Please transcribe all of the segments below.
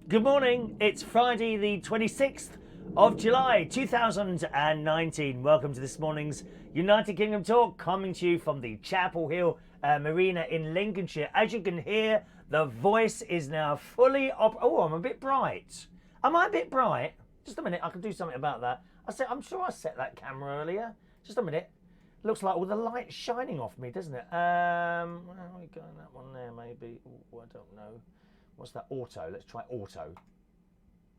Good morning. It's Friday, the 26th of July, 2019. Welcome to this morning's United Kingdom Talk, coming to you from the Chapel Hill Marina in Lincolnshire. As you can hear, the voice is now fully Oh, I'm a bit bright. Am I a bit bright? Just a minute, I can do something about that. I'm sure I set that camera earlier. Just a minute. Looks like all the light's shining off me, doesn't it? Where are we going? That one there, maybe. Ooh, I don't know. What's that? Auto. Let's try auto.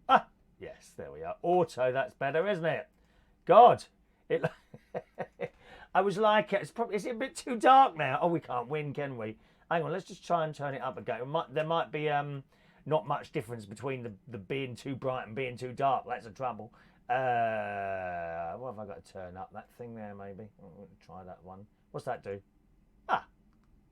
Ah, yes, there we are. Auto. That's better, isn't it? God, it. I was like, is it a bit too dark now? Oh, we can't win, can we? Hang on. Let's just try and turn it up again. There might be not much difference between the being too bright and being too dark. That's the trouble. What have I got to turn up? That thing there, maybe. I'll try that one. What's that do? Ah,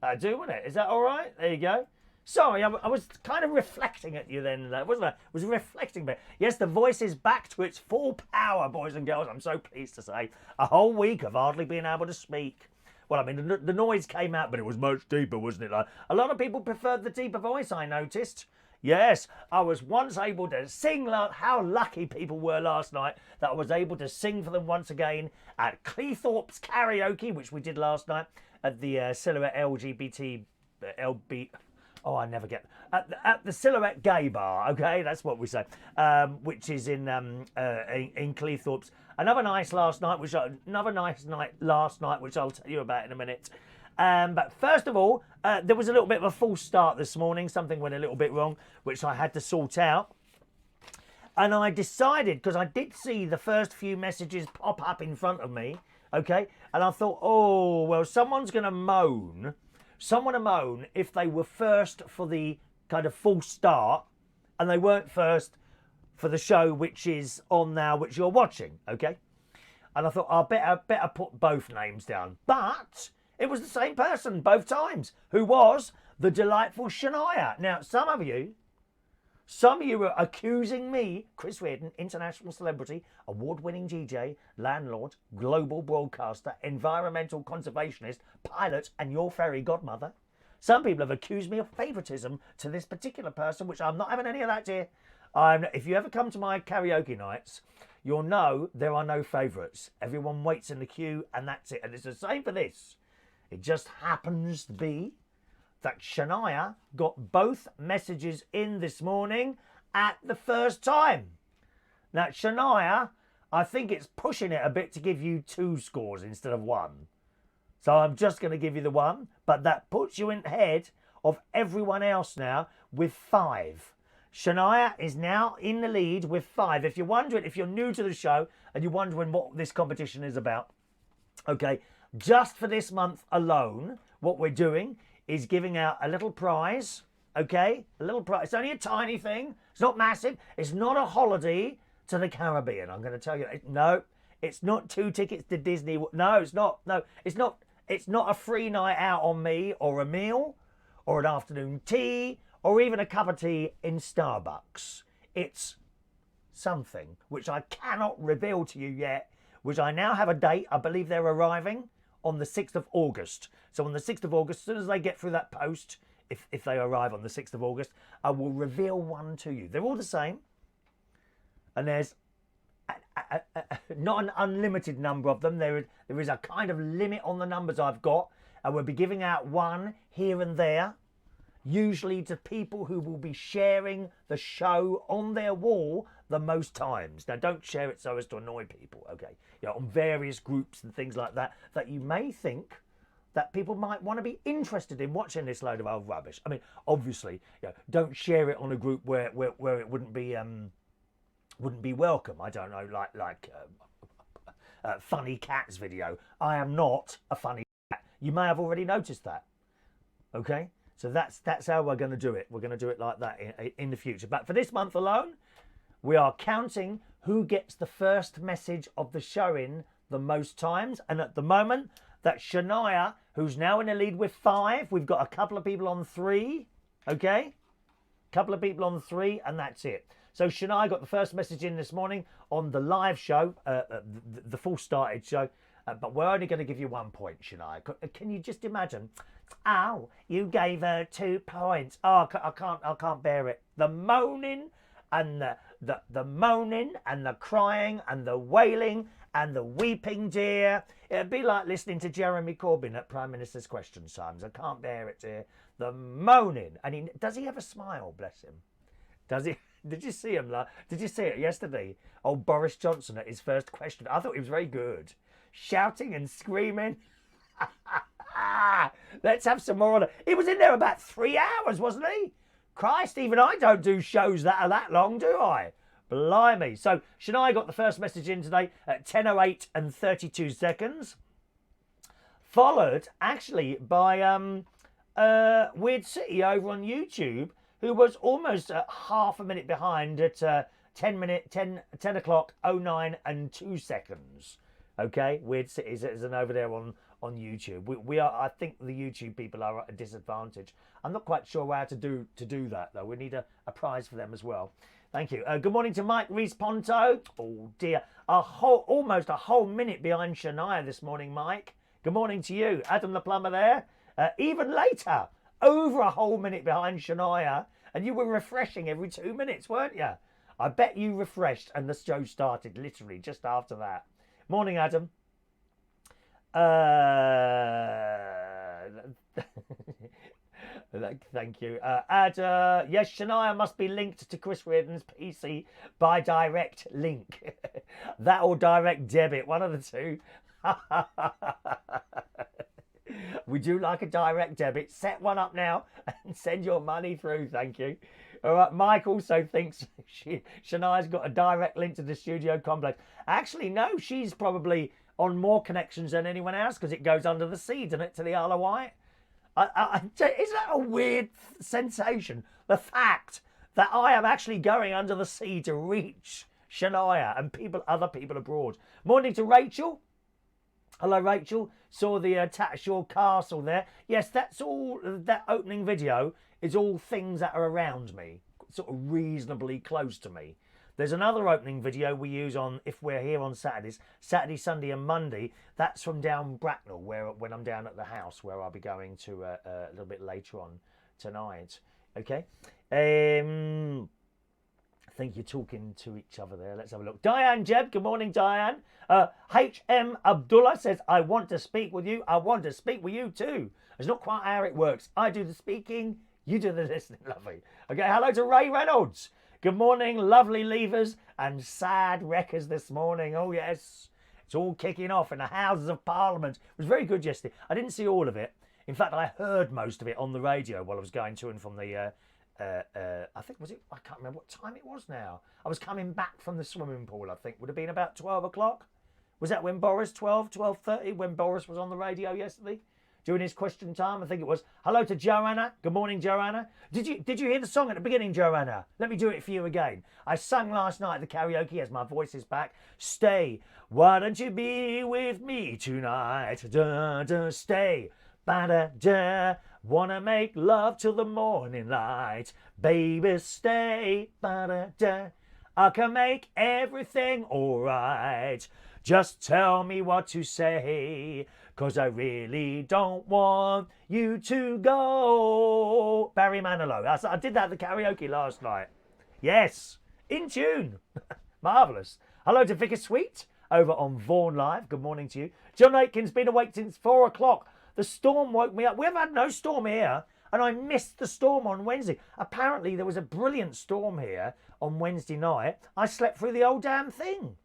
I do, wouldn't it? Is that all right? There you go. Sorry, I was kind of reflecting at you then, wasn't I? I was reflecting, but yes, the voice is back to its full power, boys and girls. I'm so pleased to say. A whole week of hardly being able to speak. Well, I mean, the noise came out, but it was much deeper, wasn't it? Like, a lot of people preferred the deeper voice, I noticed. Yes, I was once able to sing. How lucky people were last night that I was able to sing for them once again at Cleethorpes Karaoke, which we did last night at the Silhouette LGBT LB. Oh, I never get at the Silhouette Gay Bar. Okay, that's what we say, which is in Cleethorpes. Another nice night last night, which I'll tell you about in a minute. But first of all, there was a little bit of a false start this morning. Something went a little bit wrong, which I had to sort out. And I decided, because I did see the first few messages pop up in front of me, okay? And I thought, oh, well, someone's going to moan. Someone to moan if they were first for the kind of false start and they weren't first for the show which is on now, which you're watching, okay? And I thought, I better put both names down. But it was the same person both times, who was the delightful Shania. Now, some of you were accusing me, Chris Reardon, international celebrity, award-winning DJ, landlord, global broadcaster, environmental conservationist, pilot, and your fairy godmother. Some people have accused me of favouritism to this particular person, which I'm not having any of that here. If you ever come to my karaoke nights, you'll know there are no favourites. Everyone waits in the queue, and that's it. And it's the same for this. It just happens to be that Shania got both messages in this morning at the first time. Now, Shania, I think it's pushing it a bit to give you 2 scores instead of 1. So I'm just going to give you the 1, but that puts you in head of everyone else now with 5. Shania is now in the lead with 5. If you're wondering, if you're new to the show and you're wondering what this competition is about, okay, just for this month alone, what we're doing is giving out a little prize, okay? A little prize. It's only a tiny thing. It's not massive. It's not a holiday to the Caribbean. I'm going to tell you. No, it's not 2 tickets to Disney. No, it's not. No, it's not. It's not a free night out on me or a meal or an afternoon tea or even a cup of tea in Starbucks. It's something which I cannot reveal to you yet, which I now have a date. I believe they're arriving on the 6th of August. So on the 6th of August, as soon as they get through that post, if they arrive on the 6th of August, I will reveal one to you. They're all the same. And there's not an unlimited number of them. There is a kind of limit on the numbers I've got. And we'll be giving out one here and there, usually to people who will be sharing the show on their wall the most times. Now, don't share it so as to annoy people, okay? You know, on various groups and things like that, that you may think that people might want to be interested in watching this load of old rubbish. I mean, obviously, you know, don't share it on a group where it wouldn't be welcome. I don't know, like funny cats video. I am not a funny cat. You may have already noticed that, okay? So that's how we're going to do it. We're going to do it like that in the future. But for this month alone, we are counting who gets the first message of the show in the most times. And at the moment, that's Shania, who's now in the lead with 5. We've got a couple of people on 3, okay? Couple of people on 3, and that's it. So Shania got the first message in this morning on the live show, the full started show. But we're only going to give you 1 point, Shania. Can you just imagine? Oh, you gave her 2 points. Oh, I can't bear it. The moaning and the moaning and the crying and the wailing and the weeping, dear. It'd be like listening to Jeremy Corbyn at Prime Minister's Question Times. I can't bear it, dear. The moaning. And does he ever smile, bless him? Does he? Did you see him? Did you see it yesterday? Old Boris Johnson at his first question. I thought he was very good. Shouting and screaming. Let's have some more. He was in there about 3 hours, wasn't he? Christ, even I don't do shows that are that long, do I? Blimey. So Shania got the first message in today at 10:08 and 32 seconds. Followed, actually, by Weird City over on YouTube, who was almost half a minute behind at 10 o'clock 09 and 2 seconds. Okay, Weird City is over there on YouTube. We are. I think the YouTube people are at a disadvantage. I'm not quite sure how to do that though. We need a prize for them as well. Thank you. Good morning to Mike Rees-Ponto. Oh dear, almost a whole minute behind Shania this morning, Mike. Good morning to you, Adam the plumber there. Even later, over a whole minute behind Shania, and you were refreshing every 2 minutes, weren't you? I bet you refreshed, and the show started literally just after that. Morning, Adam. Thank you. Yes, Shania must be linked to Chris Reardon's PC by direct link. That or direct debit, one of the two. We do like a direct debit. Set one up now and send your money through. Thank you. All right. Mike also thinks Shania's got a direct link to the studio complex. Actually, no, she's probably on more connections than anyone else because it goes under the sea, doesn't it, to the Isle of Wight? Isn't that a weird sensation? The fact that I am actually going under the sea to reach Shania and other people abroad. Morning to Rachel. Hello, Rachel. Saw the Tattershall Castle there. Yes, that's all. That opening video is all things that are around me, sort of reasonably close to me. There's another opening video we use on if we're here on Saturdays, Saturday, Sunday, and Monday. That's from down Bracknell, when I'm down at the house, where I'll be going to a little bit later on tonight. Okay. I think you're talking to each other there. Let's have a look. Diane Jeb, good morning, Diane. HM Abdullah says, I want to speak with you. I want to speak with you too. It's not quite how it works. I do the speaking, you do the listening, lovely. Okay, hello to Ray Reynolds. Good morning, lovely leavers and sad wreckers this morning. Oh, yes. It's all kicking off in the Houses of Parliament. It was very good yesterday. I didn't see all of it. In fact, I heard most of it on the radio while I was going to and from the... I think, I can't remember what time it was now. I was coming back from the swimming pool, I think. Would have been about 12 o'clock. Was that when Boris, 12:30, when Boris was on the radio yesterday? During his question time, I think it was. Hello to Joanna. Good morning, Joanna. Did you hear the song at the beginning, Joanna? Let me do it for you again. I sang last night at the karaoke as my voice is back. Stay. Why don't you be with me tonight? Da, da, stay. Ba-da-da. Wanna make love till the morning light. Baby, stay. Ba-da-da. I can make everything alright. Just tell me what to say, 'cause I really don't want you to go. Barry Manilow. I did that at the karaoke last night. Yes, in tune. Marvellous. Hello to Vicar Sweet over on Vaughan Live. Good morning to you. John Aitken's been awake since 4 o'clock. The storm woke me up. We've had no storm here, and I missed the storm on Wednesday. Apparently, there was a brilliant storm here on Wednesday night. I slept through the whole damn thing.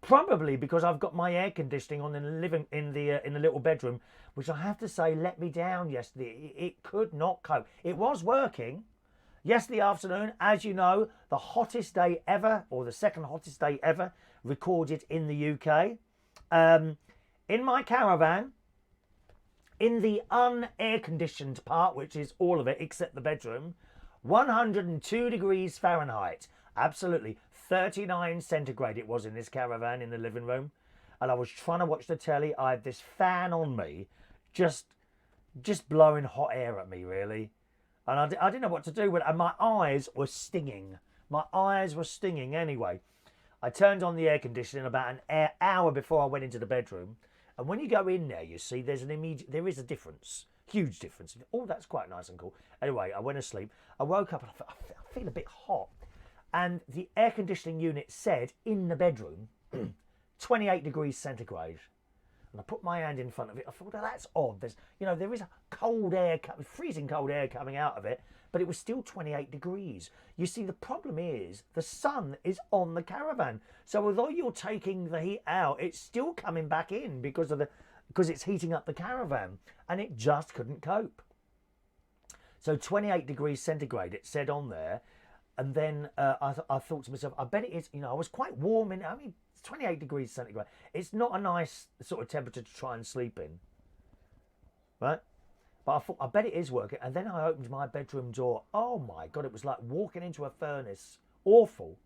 Probably because I've got my air conditioning on in the little bedroom, which I have to say let me down yesterday. It could not cope. It was working. Yesterday afternoon, as you know, the hottest day ever, or the second hottest day ever, recorded in the UK. In my caravan, in the unair conditioned part, which is all of it except the bedroom, 102 degrees Fahrenheit. Absolutely. 39 centigrade it was in this caravan in the living room. And I was trying to watch the telly. I had this fan on me, just blowing hot air at me, really. And I didn't know what to do with it. And my eyes were stinging. My eyes were stinging anyway. I turned on the air conditioning about an hour before I went into the bedroom. And when you go in there, you see there is a difference. Huge difference. Oh, that's quite nice and cool. Anyway, I went to sleep. I woke up and I feel a bit hot. and the air conditioning unit said in the bedroom 28 degrees centigrade. And I put my hand in front of it. I thought, well, that's odd. There is a cold air, freezing cold air coming out of it, but it was still 28 degrees. You see, the problem is the sun is on the caravan. So although you're taking the heat out, it's still coming back in because it's heating up the caravan, and it just couldn't cope. So 28 degrees centigrade, it said on there. And then I thought to myself, I bet it is, I was quite warm it's 28 degrees centigrade. It's not a nice sort of temperature to try and sleep in, right? But I thought, I bet it is working. And then I opened my bedroom door. Oh my God, it was like walking into a furnace. Awful.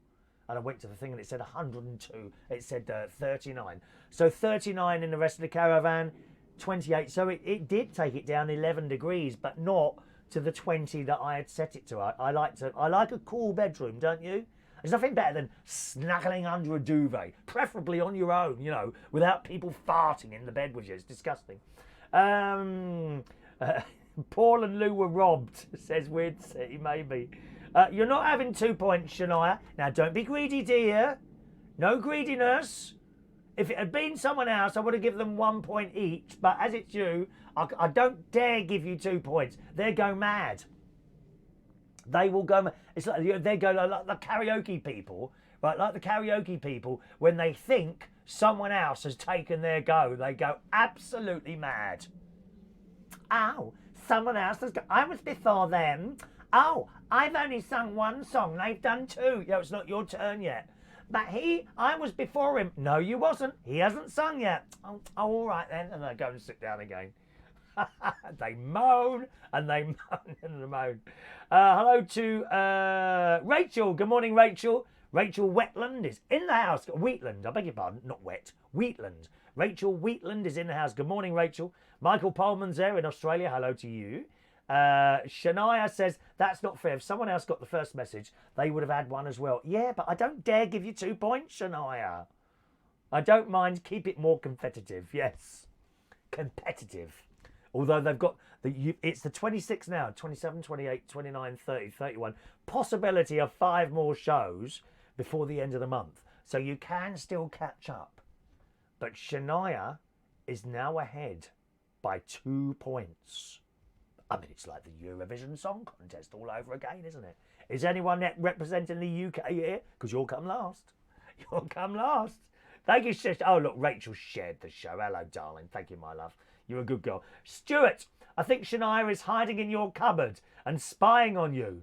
And I went to the thing and it said 102. It said 39. So 39 in the rest of the caravan, 28. So it did take it down 11 degrees, but not to the 20 that I had set it to. I like a cool bedroom, don't you? There's nothing better than snuggling under a duvet, preferably on your own, without people farting in the bed with you. It's disgusting. Paul and Lou were robbed, says Weird City, maybe. You're not having 2 points, Shania. Now, don't be greedy, dear. No greediness. If it had been someone else, I would have given them 1 point each. But as it's you, I don't dare give you 2 points. They go mad. They will go mad. It's like they go like the karaoke people, right? Like the karaoke people, when they think someone else has taken their go, they go absolutely mad. Oh, someone else has got. I was before them. Oh, I've only sung one song. They've done two. It's not your turn yet. But I was before him. No, you wasn't. He hasn't sung yet. Oh, all right then. And they go and sit down again. They moan and they moan and they moan. Hello to Rachel. Good morning, Rachel. Rachel Wetland is in the house. Wheatland, I beg your pardon, not wet. Wheatland. Rachel Wheatland is in the house. Good morning, Rachel. Michael Pullman's there in Australia. Hello to you. Shania says, that's not fair. If someone else got the first message, they would have had one as well. Yeah, but I don't dare give you 2 points, Shania. I don't mind. Keep it more competitive. Yes. Competitive. Although they've got, it's the 26 now, 27, 28, 29, 30, 31. Possibility of 5 more shows before the end of the month. So you can still catch up. But Shania is now ahead by 2 points. I mean, it's like the Eurovision Song Contest all over again, isn't it? Is anyone representing the UK here? Because you'll come last. You'll come last. Thank you, Shish. Oh, look, Rachel shared the show. Hello, darling. Thank you, my love. You're a good girl. Stuart, I think Shania is hiding in your cupboard and spying on you.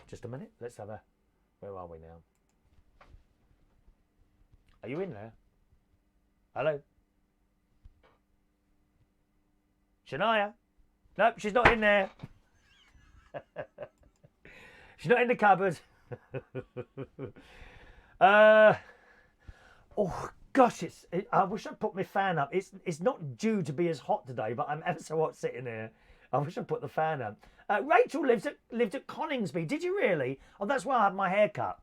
Just a minute. Let's have a... Where are we now? Are you in there? Hello? Shania? Nope, she's not in there. She's not in the cupboard. Oh, gosh, I wish I'd put my fan up. It's not due to be as hot today, but I'm ever so hot sitting here. I wish I'd put the fan up. Rachel lived at Coningsby. Did you really? Oh, that's where I had my hair cut.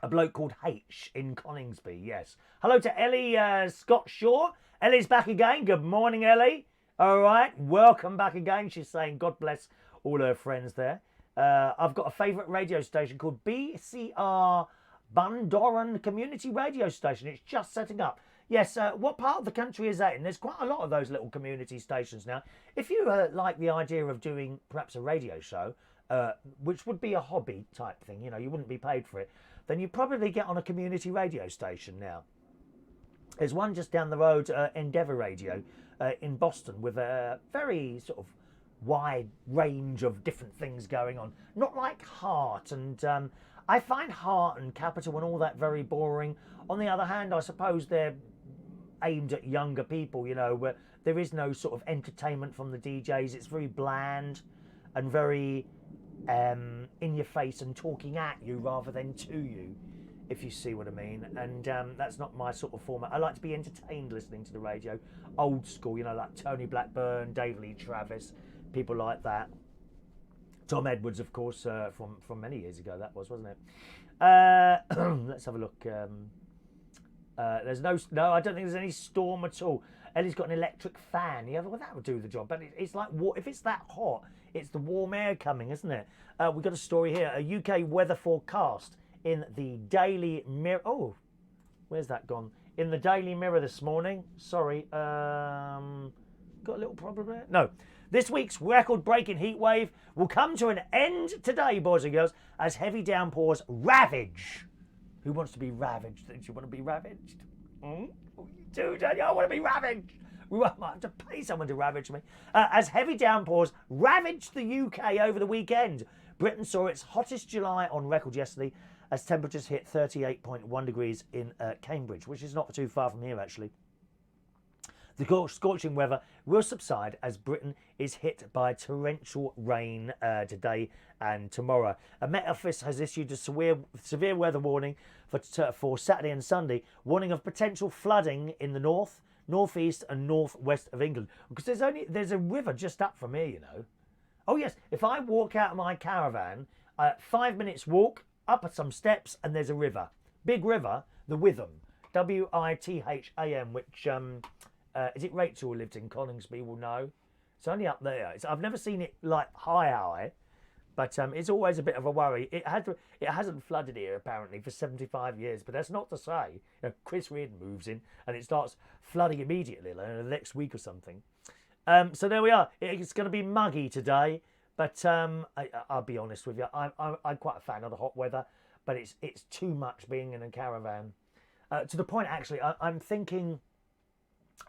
A bloke called H in Coningsby, yes. Hello to Ellie Scott Shaw. Ellie's back again. Good morning, Ellie. All right, welcome back again. She's saying God bless all her friends there. I've got a favourite radio station called BCR Bundoran Community Radio Station. It's just setting up. Yes, what part of the country is that in? There's quite a lot of those little community stations now. If you like the idea of doing perhaps a radio show, which would be a hobby type thing, you wouldn't be paid for it, then you probably get on a community radio station now. There's one just down the road, Endeavour Radio, in Boston, with a very sort of wide range of different things going on. Not like Heart, and I find Heart and Capital and all that very boring. On the other hand, I suppose they're aimed at younger people, where there is no sort of entertainment from the DJs. It's very bland and very in your face and talking at you rather than to you, if you see what I mean. And that's not my sort of format. I like to be entertained listening to the radio. Old school, like Tony Blackburn, David Lee Travis, people like that. Tom Edwards, of course, from many years ago, that was, wasn't it? Let's have a look. There's no, I don't think there's any storm at all. Ellie's got an electric fan. Well, that would do the job. But it's like, if it's that hot, It's the warm air coming, isn't it? We've got a story here. A UK weather forecast in the Daily Mirror. Oh, where's that gone? In the Daily Mirror this morning. Sorry. Got a little problem there? No. This week's record-breaking heat wave will come to an end today, boys and girls, as heavy downpours ravage. Who wants to be ravaged? Do you want to be ravaged? You do, don't you? I want to be ravaged. We might have to pay someone to ravage me. As heavy downpours ravaged the UK over the weekend. Britain saw its hottest July on record yesterday as temperatures hit 38.1 degrees in Cambridge, which is not too far from here, actually. The scorching weather will subside as Britain is hit by torrential rain today and tomorrow. A Met Office has issued a severe weather warning for Saturday and Sunday, warning of potential flooding in the north, northeast and northwest of England. Because there's a river just up from here, you know. Oh yes, if I walk out of my caravan, 5 minutes walk, up some steps, and there's a river. Big river, the Witham. Witham, which... is it Rachel who lived in Coningsby will know? It's only up there. I've never seen it like high, but it's always a bit of a worry. It hasn't flooded here apparently for 75 years, but that's not to say Chris Reardon moves in and it starts flooding immediately like, in the next week or something. So there we are. It's going to be muggy today, but I'll be honest with you. I'm quite a fan of the hot weather, but it's too much being in a caravan. To the point, actually, I'm thinking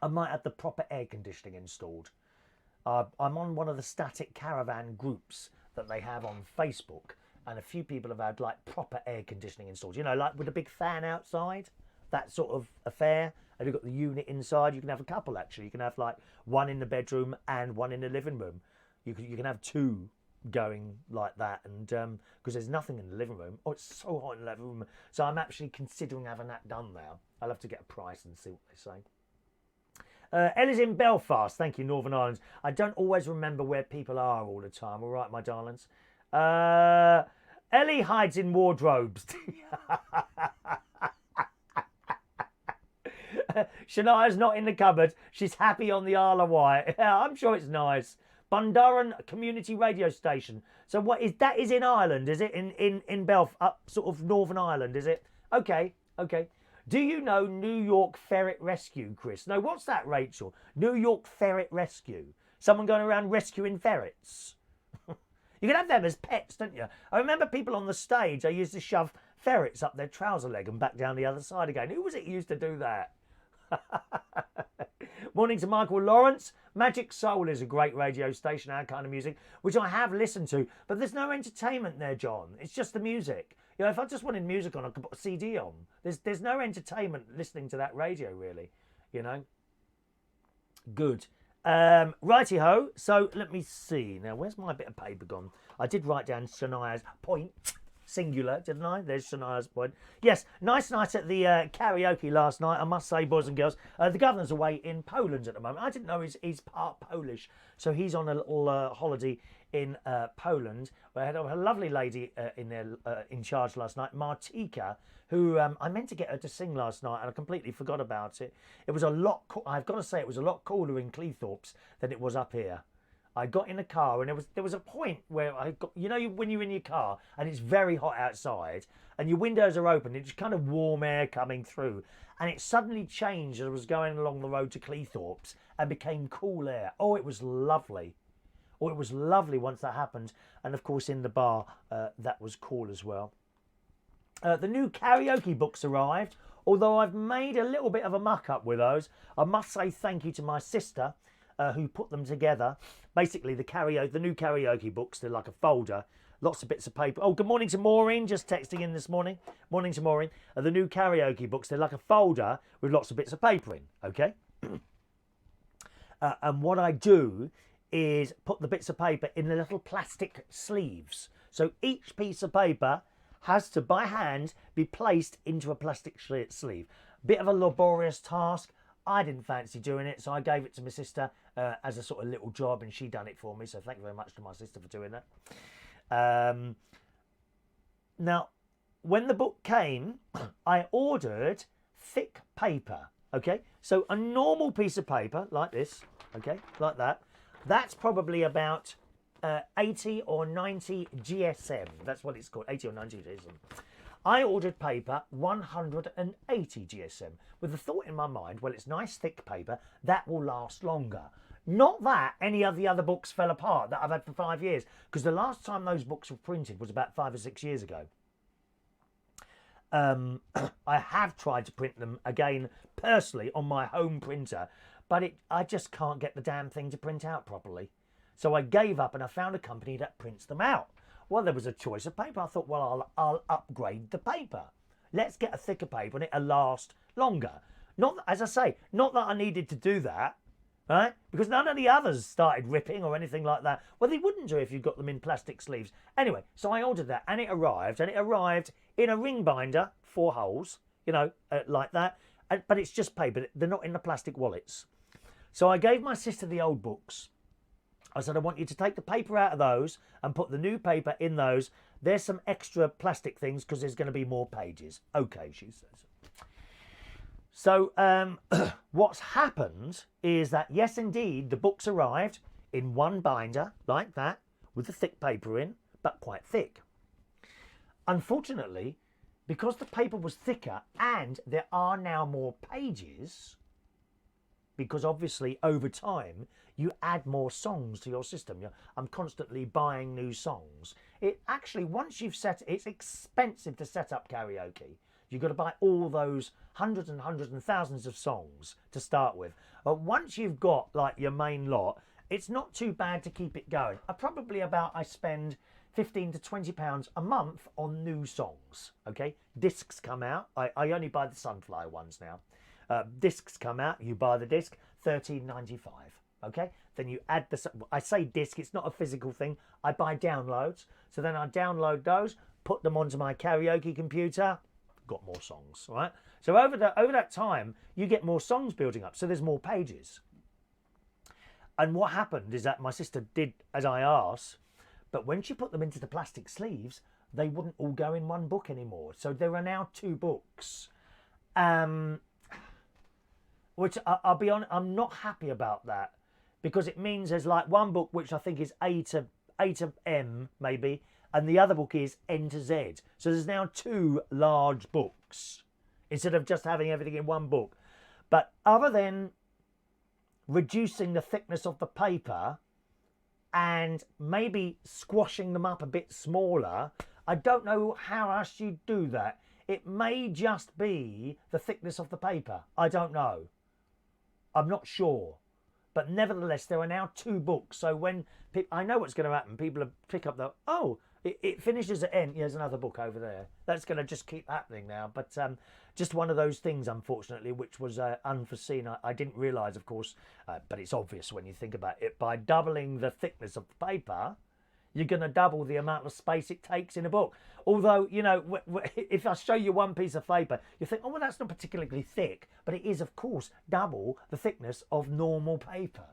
I might have the proper air conditioning installed. I'm on one of the static caravan groups that they have on Facebook, and a few people have had like proper air conditioning installed. You know, like with a big fan outside, that sort of affair. And you've got the unit inside. You can have a couple actually. You can have like one in the bedroom and one in the living room. You can have two going like that, and because there's nothing in the living room. Oh, it's so hot in the living room. So I'm actually considering having that done now. I'll have to get a price and see what they say. Ellie's in Belfast. Thank you, Northern Ireland. I don't always remember where people are all the time. All right, my darlings. Ellie hides in wardrobes. Shania's not in the cupboard. She's happy on the Isle of Wight. I'm sure it's nice. Bundoran Community Radio Station. So what is that? Is in Ireland? Is it in Belfast, up sort of Northern Ireland? Is it? Okay. Do you know New York Ferret Rescue, Chris? No, what's that, Rachel? New York Ferret Rescue. Someone going around rescuing ferrets. You can have them as pets, don't you? I remember people on the stage, they used to shove ferrets up their trouser leg and back down the other side again. Who was it who used to do that? Morning to Michael Lawrence. Magic Soul is a great radio station, our kind of music, which I have listened to, but there's no entertainment there, John. It's just the music. You know, if I just wanted music on, I could put a CD on. There's no entertainment listening to that radio, really. You know. Good. Righty-ho. So let me see. Now, where's my bit of paper gone? I did write down Shania's point. Singular, didn't I? There's Shania's point. Yes, nice night at the karaoke last night, I must say, boys and girls. The governor's away in Poland at the moment. I didn't know he's part Polish, so he's on a little holiday in Poland. We had a lovely lady in charge last night, Martika, who I meant to get her to sing last night, and I completely forgot about it. It was a lot. I've got to say, it was a lot cooler in Cleethorpes than it was up here. I got in a car and there was a point where I got, you know, when you're in your car and it's very hot outside and your windows are open, it's kind of warm air coming through, and it suddenly changed as I was going along the road to Cleethorpes and became cool air. Oh, it was lovely. Oh, it was lovely once that happened. And of course in the bar, that was cool as well. The new karaoke books arrived. Although I've made a little bit of a muck up with those, I must say thank you to my sister, who put them together. Basically, the new karaoke books, they're like a folder, lots of bits of paper. Oh, good morning to Maureen, just texting in this morning. Morning to Maureen. The new karaoke books, they're like a folder with lots of bits of paper in, okay? And what I do is put the bits of paper in the little plastic sleeves. So each piece of paper has to, by hand, be placed into a plastic sleeve. Bit of a laborious task. I didn't fancy doing it, so I gave it to my sister as a sort of little job, and she done it for me. So thank you very much to my sister for doing that. Now, when the book came, I ordered thick paper. Okay, so a normal piece of paper like this. Okay, like that. That's probably about 80 or 90 GSM. That's what it's called, 80 or 90 GSM. I ordered paper 180 GSM with the thought in my mind, well, it's nice thick paper, that will last longer. Not that any of the other books fell apart that I've had for 5 years, because the last time those books were printed was about 5 or 6 years ago. I have tried to print them again personally on my home printer, but I just can't get the damn thing to print out properly. So I gave up and I found a company that prints them out. Well, there was a choice of paper. I thought, well, I'll upgrade the paper. Let's get a thicker paper and it'll last longer. Not, as I say, not that I needed to do that, right? Because none of the others started ripping or anything like that. Well, they wouldn't do if you got them in plastic sleeves. Anyway, so I ordered that and it arrived in a ring binder, 4 holes, you know, like that. But it's just paper. They're not in the plastic wallets. So I gave my sister the old books. I said, I want you to take the paper out of those and put the new paper in those. There's some extra plastic things because there's going to be more pages. Okay, she says. So what's happened is that, yes, indeed, the books arrived in one binder like that with the thick paper in, but quite thick. Unfortunately, because the paper was thicker and there are now more pages, because obviously over time you add more songs to your system. I'm constantly buying new songs. It actually, once you've set, it's expensive to set up karaoke. You've got to buy all those hundreds and thousands of songs to start with. Once you've got like your main lot, it's not too bad to keep it going. I spend £15 to £20 a month on new songs. Okay, discs come out. I only buy the Sunflower ones now. Discs come out. You buy the disc, £13.95. Okay, then you add I say disc. It's not a physical thing. I buy downloads. So then I download those, put them onto my karaoke computer. Got more songs, right? So over that time, you get more songs building up. So there's more pages. And what happened is that my sister did as I asked, but when she put them into the plastic sleeves, they wouldn't all go in one book anymore. So there are now 2 books, which I'll be honest, I'm not happy about that, because it means there's like one book which I think is A to M maybe, and the other book is N to Z. So there's now 2 large books instead of just having everything in one book. But other than reducing the thickness of the paper and maybe squashing them up a bit smaller, I don't know how else you do that. It may just be the thickness of the paper. I don't know. I'm not sure. But nevertheless, there are now 2 books. So when I know what's going to happen, people pick up the, oh, it finishes at N. There's another book over there. That's going to just keep happening now. But just one of those things, unfortunately, which was unforeseen. I didn't realise, of course, but it's obvious when you think about it. By doubling the thickness of the paper, you're going to double the amount of space it takes in a book. Although, you know, if I show you one piece of paper, you think, oh, well, that's not particularly thick. But it is, of course, double the thickness of normal paper.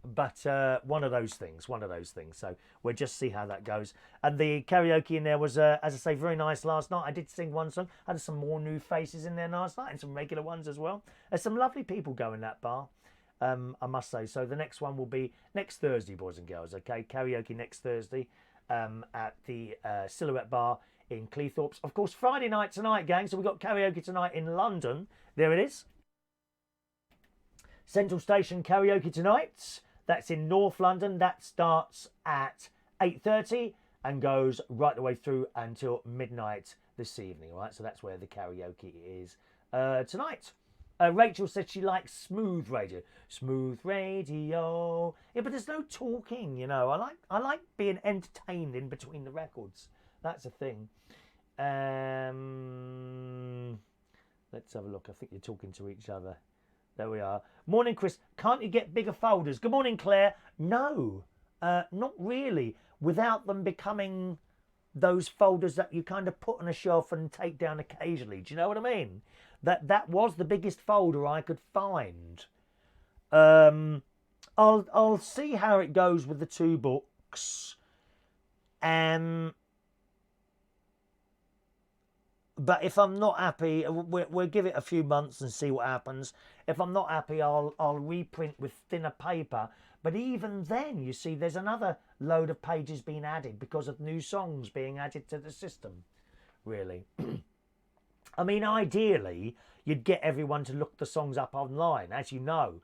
But one of those things. So we'll just see how that goes. And the karaoke in there was, as I say, very nice last night. I did sing one song. I had some more new faces in there last night and some regular ones as well. There's some lovely people going that bar. I must say. So the next one will be next Thursday, boys and girls. Okay, karaoke next Thursday at the Silhouette Bar in Cleethorpes. Of course, Friday night tonight, gang. So we've got karaoke tonight in London. There it is. Central Station karaoke tonight. That's in North London. That starts at 8:30 and goes right the way through until midnight this evening. Right, so that's where the karaoke is tonight. Rachel said she likes smooth radio. Smooth radio. Yeah, but there's no talking, you know. I like being entertained in between the records. That's a thing. Let's have a look. I think you're talking to each other. There we are. Morning, Chris. Can't you get bigger folders? Good morning, Claire. No, not really. Without them becoming those folders that you kind of put on a shelf and take down occasionally. Do you know what I mean? That was the biggest folder I could find. I'll see how it goes with the 2 books. But if I'm not happy, we'll give it a few months and see what happens. If I'm not happy, I'll reprint with thinner paper. But even then, you see, there's another load of pages being added because of new songs being added to the system, really. I mean, ideally, you'd get everyone to look the songs up online. As you know,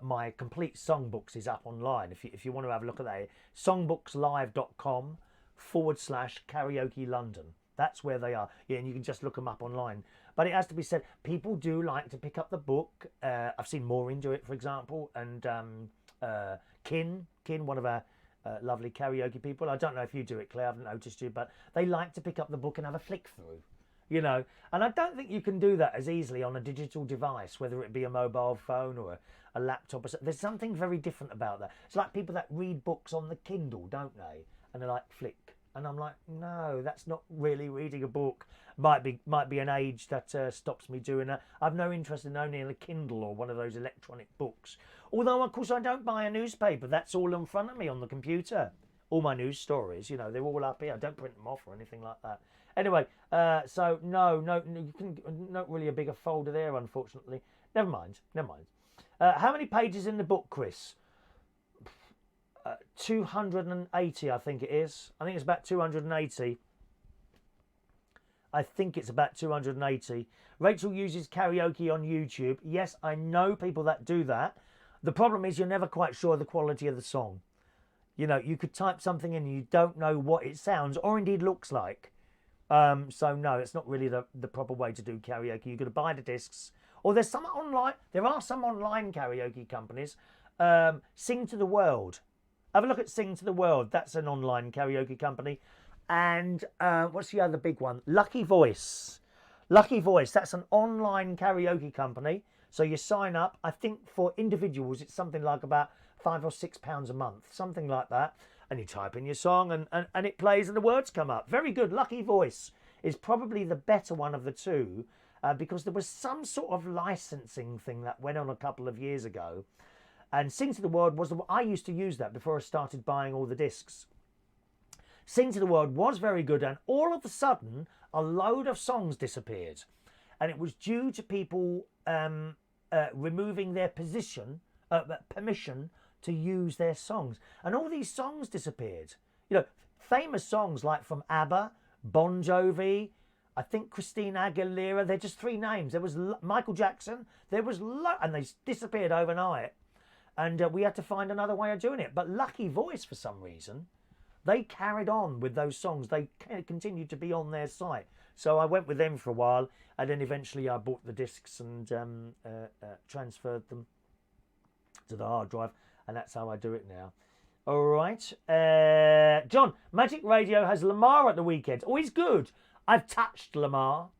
my complete songbooks is up online. If you want to have a look at that, songbookslive.com/karaoke London. That's where they are. Yeah, and you can just look them up online. But it has to be said, people do like to pick up the book. I've seen Maureen do it, for example, and Kin, one of our lovely karaoke people. I don't know if you do it, Claire. I haven't noticed you, but they like to pick up the book and have a flick through. You know, and I don't think you can do that as easily on a digital device, whether it be a mobile phone or a laptop or something. There's something very different about that. It's like people that read books on the Kindle, don't they? And they're like, flick. And I'm like, no, that's not really reading a book. Might be an age that stops me doing that. I've no interest in owning a Kindle or one of those electronic books. Although, of course, I don't buy a newspaper. That's all in front of me on the computer. All my news stories, you know, they're all up here. I don't print them off or anything like that. Anyway, so no, you can not really a bigger folder there, unfortunately. Never mind. How many pages in the book, Chris? 280, I think it is. I think it's about 280. Rachel uses karaoke on YouTube. Yes, I know people that do that. The problem is you're never quite sure of the quality of the song. You know, you could type something in and you don't know what it sounds or indeed looks like. So no, it's not really the proper way to do karaoke. You've got to buy the discs. Or there are some online karaoke companies. Sing to the World. Have a look at Sing to the World. That's an online karaoke company. And what's the other big one? Lucky Voice. That's an online karaoke company. So you sign up. I think for individuals, it's something like about £5 or £6 a month, something like that. And you type in your song and it plays and the words come up. Very good. Lucky Voice is probably the better one of the two because there was some sort of licensing thing that went on a couple of years ago. And Sing to the World was I used to use that before I started buying all the discs. Sing to the World was very good, and all of a sudden a load of songs disappeared. And it was due to people removing their permission to use their songs, and all these songs disappeared. You know, famous songs like from ABBA, Bon Jovi, I think Christina Aguilera. They're just three names. There was Michael Jackson. There was and they disappeared overnight, and we had to find another way of doing it. But Lucky Voice, for some reason, they carried on with those songs. They continued to be on their site. So I went with them for a while, and then eventually I bought the discs and transferred them to the hard drive. And that's how I do it now. All right. John, Magic Radio has Lamar at the weekend. Oh, he's good. I've touched Lamar.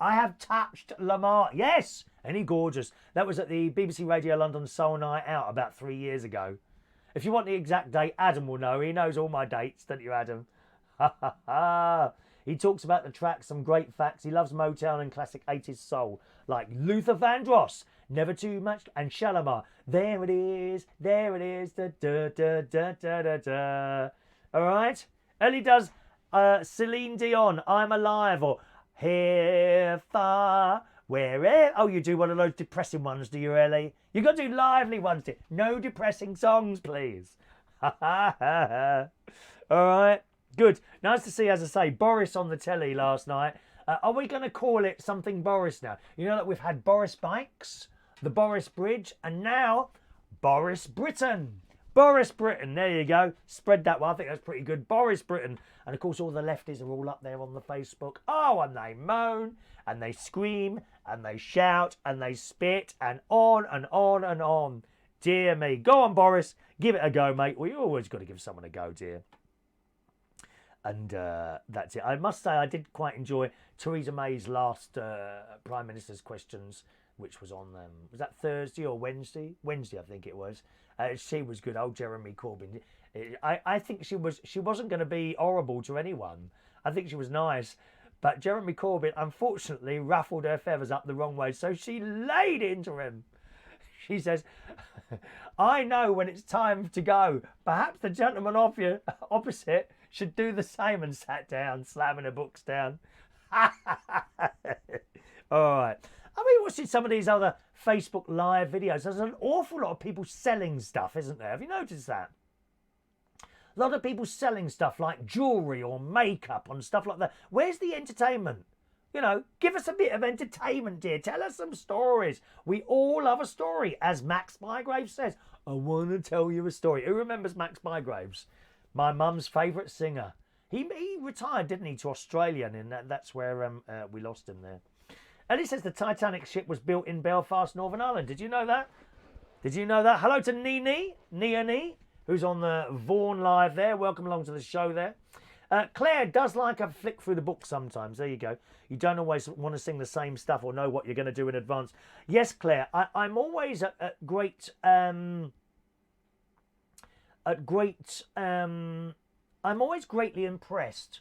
I have touched Lamar. Yes. And he's gorgeous. That was at the BBC Radio London Soul Night Out about 3 years ago. If you want the exact date, Adam will know. He knows all my dates, don't you, Adam? He talks about the tracks, some great facts. He loves Motown and classic 80s soul, like Luther Vandross, Never Too Much, and Shalimar. There it is, da da da da da da da. All right? Ellie does Celine Dion, I'm Alive, or Here, Far, Wherever. Oh, you do one of those depressing ones, do you, Ellie? You got to do lively ones. No depressing songs, please. All right? Good. Nice to see, as I say, Boris on the telly last night. Are we going to call it something Boris now? You know that we've had Boris Bikes, the Boris Bridge, and now Boris Britain. Boris Britain, there you go. Spread that one. I think that's pretty good. Boris Britain. And of course, all the lefties are all up there on the Facebook. Oh, and they moan, and they scream, and they shout, and they spit, and on and on and on. Dear me. Go on, Boris. Give it a go, mate. Well, you always got to give someone a go, dear. And that's it. I must say I did quite enjoy Theresa May's last Prime Minister's questions, which was on, was that Thursday or Wednesday? Wednesday, I think it was. She was good. Old Jeremy Corbyn. I think she wasn't going to be horrible to anyone. I think she was nice. But Jeremy Corbyn, unfortunately, ruffled her feathers up the wrong way. So she laid into him. She says, I know when it's time to go. Perhaps the gentleman opposite should do the same, and sat down, slamming her books down. All right. I mean, watching some of these other Facebook Live videos, there's an awful lot of people selling stuff, isn't there? Have you noticed that? A lot of people selling stuff like jewellery or makeup and stuff like that. Where's the entertainment? You know, give us a bit of entertainment, dear. Tell us some stories. We all love a story. As Max Bygraves says, I want to tell you a story. Who remembers Max Bygraves? My mum's favourite singer. He retired, didn't he, to Australia, and that's where we lost him there. And he says the Titanic ship was built in Belfast, Northern Ireland. Did you know that? Did you know that? Hello to Nia, who's on the Vaughan Live there. Welcome along to the show there. Claire does like a flick through the book sometimes. There you go. You don't always want to sing the same stuff or know what you're going to do in advance. Yes, Claire, I'm always I'm always greatly impressed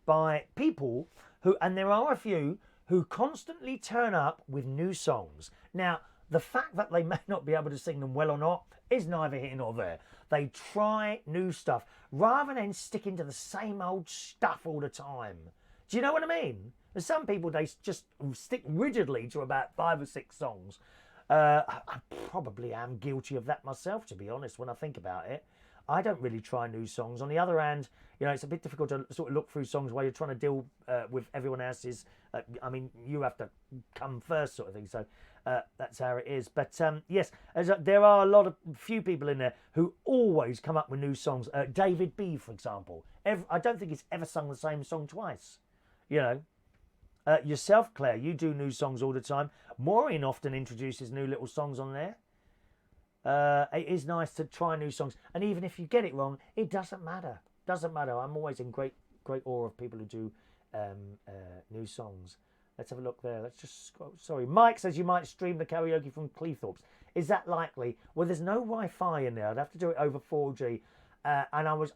by people who, and there are a few, who constantly turn up with new songs. Now, the fact that they may not be able to sing them well or not is neither here nor there. They try new stuff rather than sticking to the same old stuff all the time. Do you know what I mean? There's some people, they just stick rigidly to about 5 or 6 songs. I probably am guilty of that myself, to be honest, when I think about it. I don't really try new songs. On the other hand, you know, it's a bit difficult to sort of look through songs while you're trying to deal with everyone else's. I mean, you have to come first, sort of thing. So that's how it is. But yes, there are few people in there who always come up with new songs. David B, for example. I don't think he's ever sung the same song twice. You know, yourself, Claire, you do new songs all the time. Maureen often introduces new little songs on there. It is nice to try new songs, and even if you get it wrong, it doesn't matter. Doesn't matter. I'm always in great awe of people who do new songs. Let's have a look there. Let's just scroll. Sorry, Mike says you might stream the karaoke from Cleethorpes. Is that likely? Well, there's no Wi-Fi in there. I'd have to do it over 4G, and I was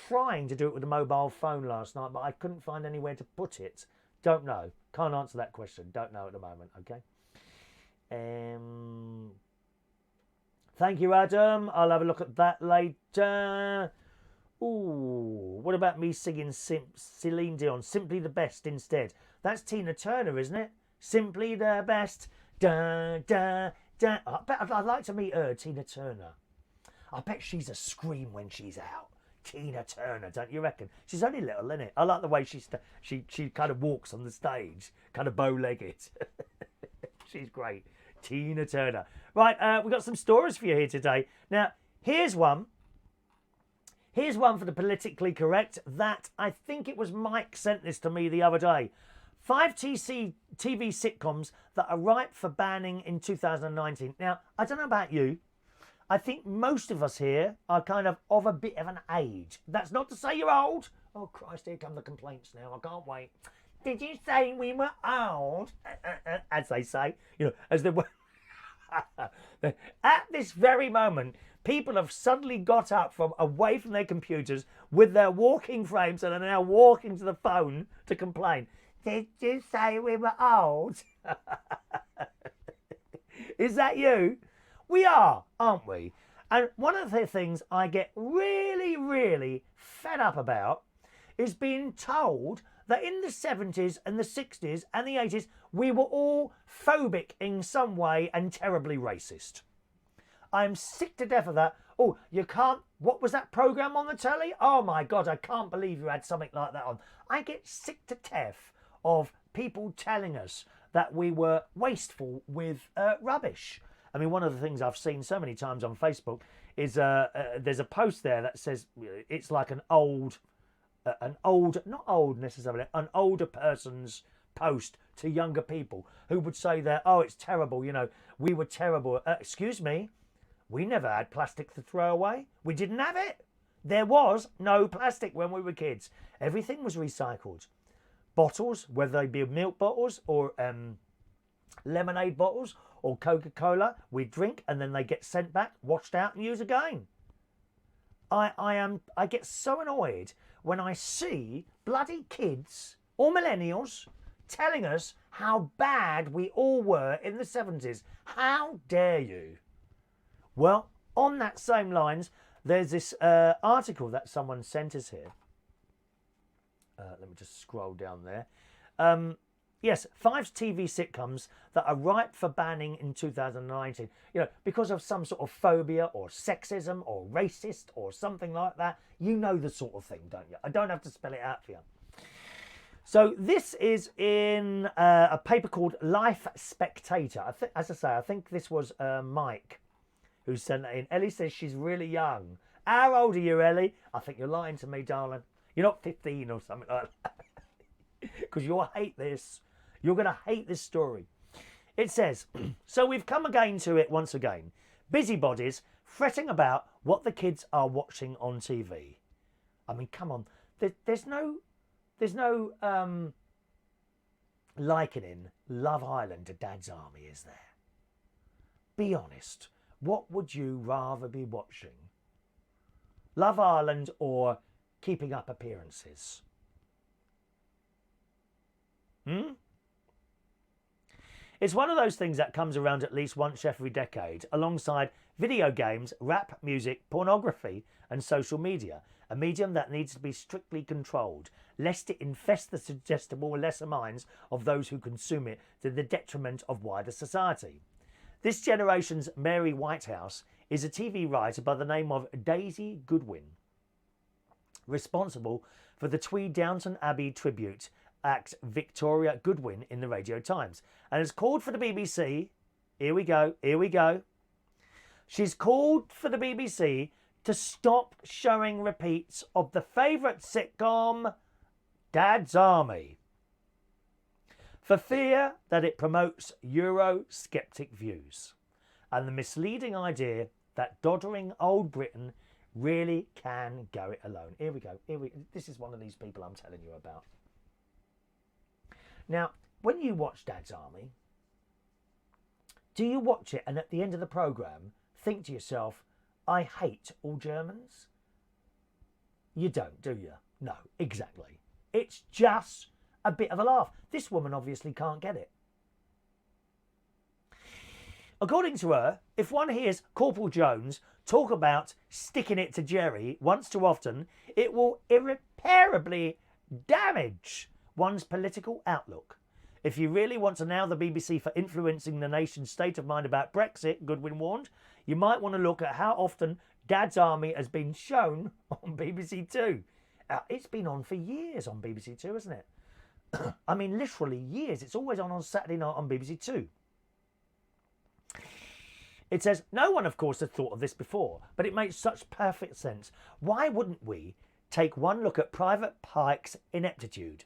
trying to do it with a mobile phone last night, but I couldn't find anywhere to put it. Don't know. Can't answer that question. Don't know at the moment. Okay. Thank you, Adam. I'll have a look at that later. Ooh, what about me singing Celine Dion, Simply the Best instead? That's Tina Turner, isn't it? Simply the Best. Da, da, da. I bet I'd like to meet her, Tina Turner. I bet she's a scream when she's out. Tina Turner, don't you reckon? She's only little, isn't it? I like the way she kind of walks on the stage, kind of bow-legged. She's great. Tina Turner. Right, we've got some stories for you here today. Now, here's one. Here's one for the politically correct. That, I think it was Mike sent this to me the other day. 5 TV sitcoms that are ripe for banning in 2019. Now, I don't know about you. I think most of us here are kind of a bit of an age. That's not to say you're old. Oh, Christ, here come the complaints now. I can't wait. Did you say we were old? As they say, you know, as they were. At this very moment, people have suddenly got up from away from their computers with their walking frames and are now walking to the phone to complain. Did you say we were old? Is that you? We are, aren't we? And one of the things I get really, really fed up about is being told that in the 70s and the 60s and the 80s, we were all phobic in some way and terribly racist. I'm sick to death of that. Oh, you can't... What was that programme on the telly? Oh, my God, I can't believe you had something like that on. I get sick to death of people telling us that we were wasteful with rubbish. I mean, one of the things I've seen so many times on Facebook is there's a post there that says it's like an older person's post to younger people who would say that, oh, it's terrible, you know, we were terrible. Excuse me, we never had plastic to throw away. We didn't have it. There was no plastic when we were kids. Everything was recycled. Bottles, whether they be milk bottles or lemonade bottles or Coca-Cola, we drink and then they get sent back, washed out and used again. I get so annoyed when I see bloody kids or millennials telling us how bad we all were in the 70s. How dare you? Well, on that same lines, there's this article that someone sent us here. Let me just scroll down there. Yes, 5 TV sitcoms that are ripe for banning in 2019. Because of some sort of phobia or sexism or racist or something like that. You know the sort of thing, don't you? I don't have to spell it out for you. So this is in a paper called Life Spectator. As I say, I think this was Mike who sent it in. Ellie says she's really young. How old are you, Ellie? I think you're lying to me, darling. You're not 15 or something like that. Because you'll hate this. You're going to hate this story. It says, so we've come again to it once again. Busybodies fretting about what the kids are watching on TV. I mean, come on. There's no likening Love Island to Dad's Army, is there? Be honest. What would you rather be watching? Love Island or Keeping Up Appearances? It's one of those things that comes around at least once every decade, alongside video games, rap music, pornography, and social media, a medium that needs to be strictly controlled, lest it infest the suggestible lesser minds of those who consume it to the detriment of wider society. This generation's Mary Whitehouse is a TV writer by the name of Daisy Goodwin, responsible for the Tweed Downton Abbey tribute act Victoria Goodwin in the Radio Times, and has called for the BBC, here we go, she's called for the BBC to stop showing repeats of the favourite sitcom Dad's Army, for fear that it promotes Eurosceptic views and the misleading idea that doddering old Britain really can go it alone. Here we go. This is one of these people I'm telling you about. Now, when you watch Dad's Army, do you watch it and at the end of the programme think to yourself, I hate all Germans? You don't, do you? No, exactly. It's just a bit of a laugh. This woman obviously can't get it. According to her, if one hears Corporal Jones talk about sticking it to Jerry once too often, it will irreparably damage one's political outlook. If you really want to nail the BBC for influencing the nation's state of mind about Brexit, Goodwin warned, you might want to look at how often Dad's Army has been shown on BBC Two. It's been on for years on BBC Two, hasn't it? I mean, literally years. It's always on Saturday night on BBC Two. It says, no one, of course, had thought of this before, but it makes such perfect sense. Why wouldn't we take one look at Private Pike's ineptitude,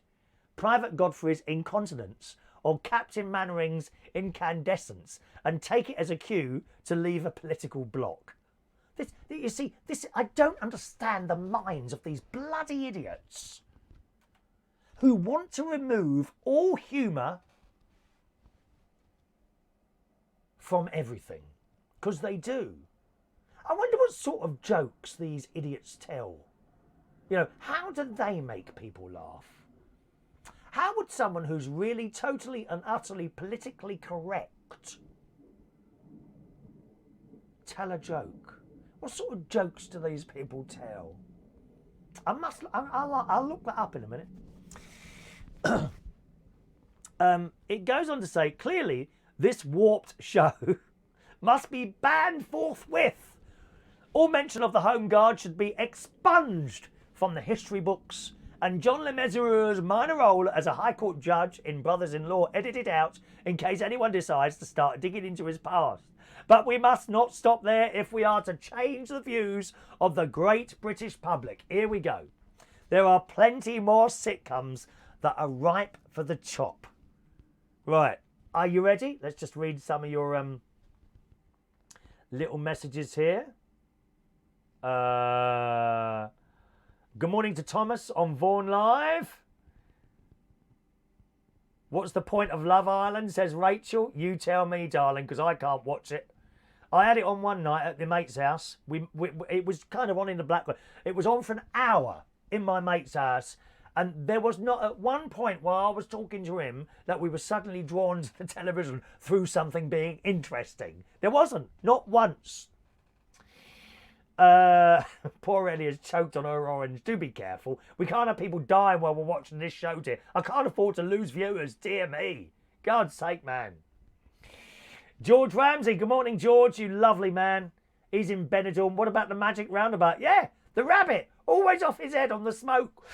Private Godfrey's incontinence, or Captain Mannering's incandescence, and take it as a cue to leave a political bloc? You see, I don't understand the minds of these bloody idiots who want to remove all humour from everything. Because they do. I wonder what sort of jokes these idiots tell. How do they make people laugh? How would someone who's really totally and utterly politically correct tell a joke? What sort of jokes do these people tell? I'll look that up in a minute. It goes on to say, clearly, this warped show must be banned forthwith. All mention of the Home Guard should be expunged from the history books, and John Le Mesureur's minor role as a High Court judge in Brothers-in-Law edited out in case anyone decides to start digging into his past. But we must not stop there if we are to change the views of the great British public. Here we go. There are plenty more sitcoms that are ripe for the chop. Right, are you ready? Let's just read some of your little messages here. Good morning to Thomas on Vaughan Live. What's the point of Love Island, says Rachel. You tell me, darling, because I can't watch it. I had it on one night at the mate's house. It was kind of on in the background. It was on for an hour in my mate's house. And there was not at one point while I was talking to him that we were suddenly drawn to the television through something being interesting. There wasn't. Not once. Poor Ellie has choked on her orange. Do be careful. We can't have people dying while we're watching this show, dear. I can't afford to lose viewers. Dear me. God's sake, man. George Ramsey. Good morning, George. You lovely man. He's in Benidorm. What about the magic roundabout? Yeah, the rabbit. Always off his head on the smoke.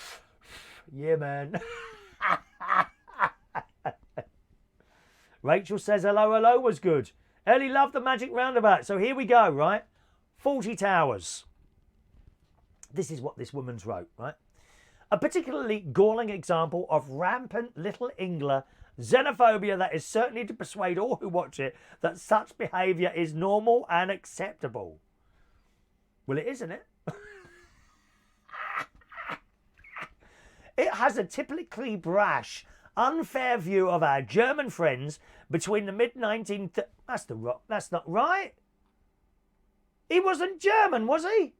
Yeah, man. Rachel says hello, hello was good. Ellie loved the magic roundabout. So here we go, right? 40 Towers. This is what this woman's wrote, right? A particularly galling example of rampant little Engler xenophobia that is certainly to persuade all who watch it that such behaviour is normal and acceptable. Well, it isn't it? It has a typically brash, unfair view of our German friends between the mid-1930s. That's not right. He wasn't German, was he?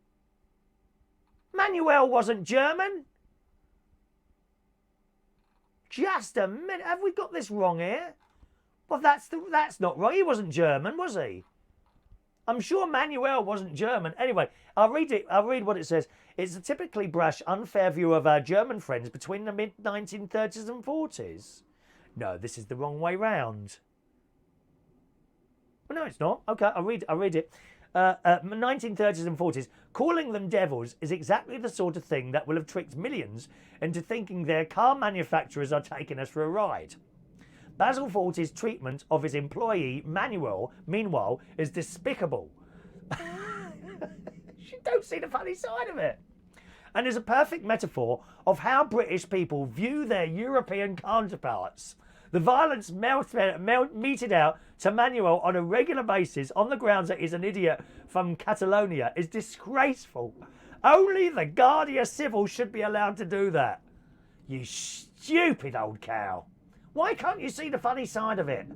Manuel wasn't German. Just a minute. Have we got this wrong here? Well, that's not right. He wasn't German, was he? I'm sure Manuel wasn't German. Anyway, I'll read it. I'll read what it says. It's a typically brash, unfair view of our German friends between the mid-1930s and 40s. No, this is the wrong way round. Well, no, it's not. Okay, I'll read it. 1930s and 40s, calling them devils is exactly the sort of thing that will have tricked millions into thinking their car manufacturers are taking us for a ride. Basil Fawlty's treatment of his employee, Manuel, meanwhile, is despicable. You don't see the funny side of it. And is a perfect metaphor of how British people view their European counterparts. The violence meted out to Manuel on a regular basis on the grounds that he's an idiot from Catalonia is disgraceful. Only the Guardia Civil should be allowed to do that. You stupid old cow. Why can't you see the funny side of it?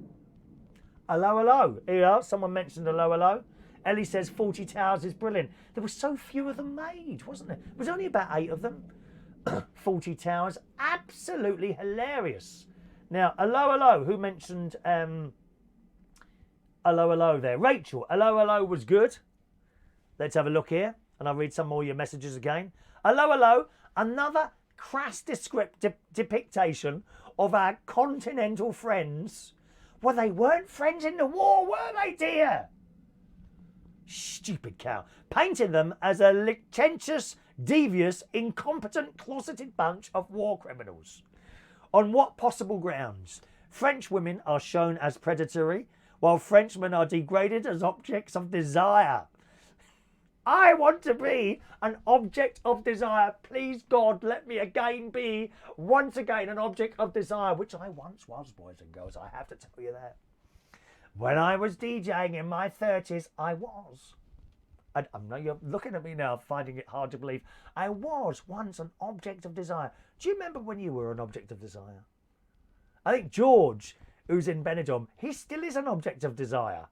Hello, hello. Here you are. Someone mentioned hello, hello. Ellie says 40 Towers is brilliant. There were so few of them made, wasn't there? There was only about 8 of them. 40 Towers, absolutely hilarious. Now, hello, hello. Who mentioned hello, hello there? Rachel, hello, hello was good. Let's have a look here, and I'll read some more of your messages again. Hello, hello. Another crass depiction of our continental friends. Well, they weren't friends in the war, were they, dear? Stupid cow. Painting them as a licentious, devious, incompetent, closeted bunch of war criminals. On what possible grounds? French women are shown as predatory, while Frenchmen are degraded as objects of desire. I want to be an object of desire. Please, God, let me again be, once again, an object of desire, which I once was, boys and girls. I have to tell you that. When I was DJing in my 30s, I was. I know you're looking at me now, finding it hard to believe. I was once an object of desire. Do you remember when you were an object of desire? I think George, who's in Benidorm, he still is an object of desire.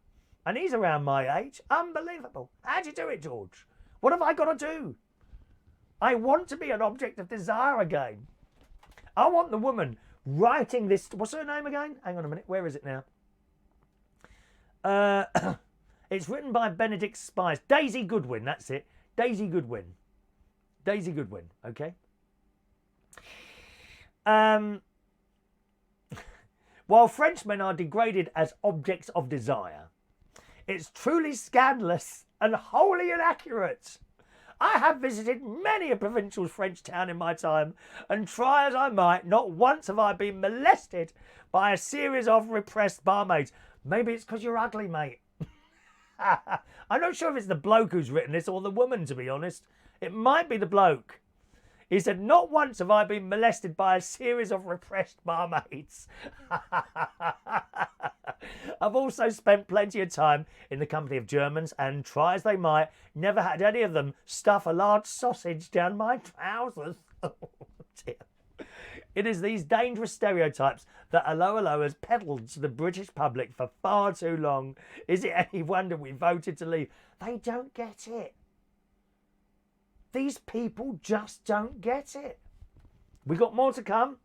And he's around my age. Unbelievable. How'd you do it, George? What have I got to do? I want to be an object of desire again. I want the woman writing this. What's her name again? Hang on a minute. Where is it now? It's written by Benedict Spies. Daisy Goodwin, that's it. Daisy Goodwin. Daisy Goodwin, okay? While Frenchmen are degraded as objects of desire, it's truly scandalous and wholly inaccurate. I have visited many a provincial French town in my time, and try as I might, not once have I been molested by a series of repressed barmaids. Maybe it's because you're ugly, mate. I'm not sure if it's the bloke who's written this or the woman, to be honest. It might be the bloke. He said, not once have I been molested by a series of repressed barmaids. I've also spent plenty of time in the company of Germans, and try as they might, never had any of them stuff a large sausage down my trousers. Oh, dear. It is these dangerous stereotypes that Hello Hello has peddled to the British public for far too long. Is it any wonder we voted to leave? They don't get it. These people just don't get it. We got more to come.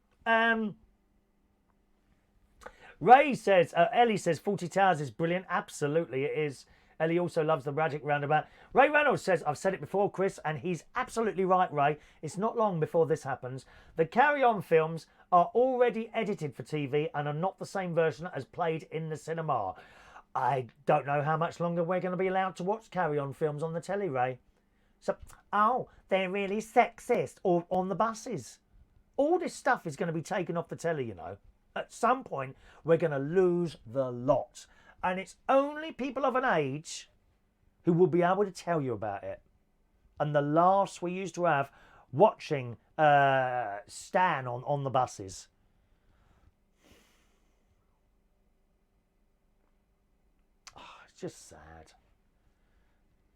Ray says, Ellie says 40 Towers is brilliant. Absolutely it is. Ellie also loves the Magic Roundabout. Ray Reynolds says, I've said it before, Chris, and he's absolutely right, Ray. It's not long before this happens. The Carry On films are already edited for TV and are not the same version as played in the cinema. I don't know how much longer we're going to be allowed to watch Carry On films on the telly, Ray. So, oh, they're really sexist, or on the buses. All this stuff is going to be taken off the telly, you know. At some point, we're going to lose the lot. And it's only people of an age who will be able to tell you about it. And the laughs we used to have watching Stan on the buses. Oh, it's just sad.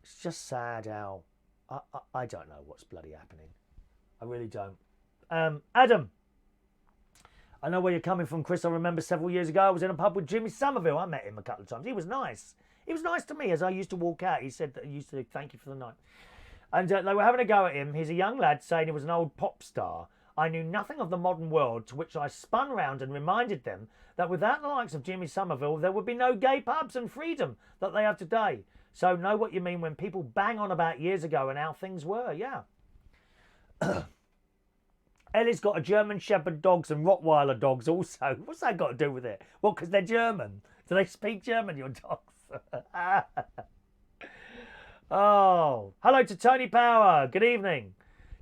It's just sad how... I don't know what's bloody happening. I really don't. Adam, I know where you're coming from, Chris. I remember several years ago I was in a pub with Jimmy Somerville. I met him a couple of times. He was nice. He was nice to me as I used to walk out. He said that he used to thank you for the night. And they were having a go at him. He's a young lad saying he was an old pop star. I knew nothing of the modern world, to which I spun round and reminded them that without the likes of Jimmy Somerville, there would be no gay pubs and freedom that they have today. So know what you mean when people bang on about years ago and how things were, yeah. Ellie's got a German Shepherd dogs and Rottweiler dogs also. What's that got to do with it? Well, because they're German. Do they speak German, your dogs? Oh, hello to Tony Power. Good evening.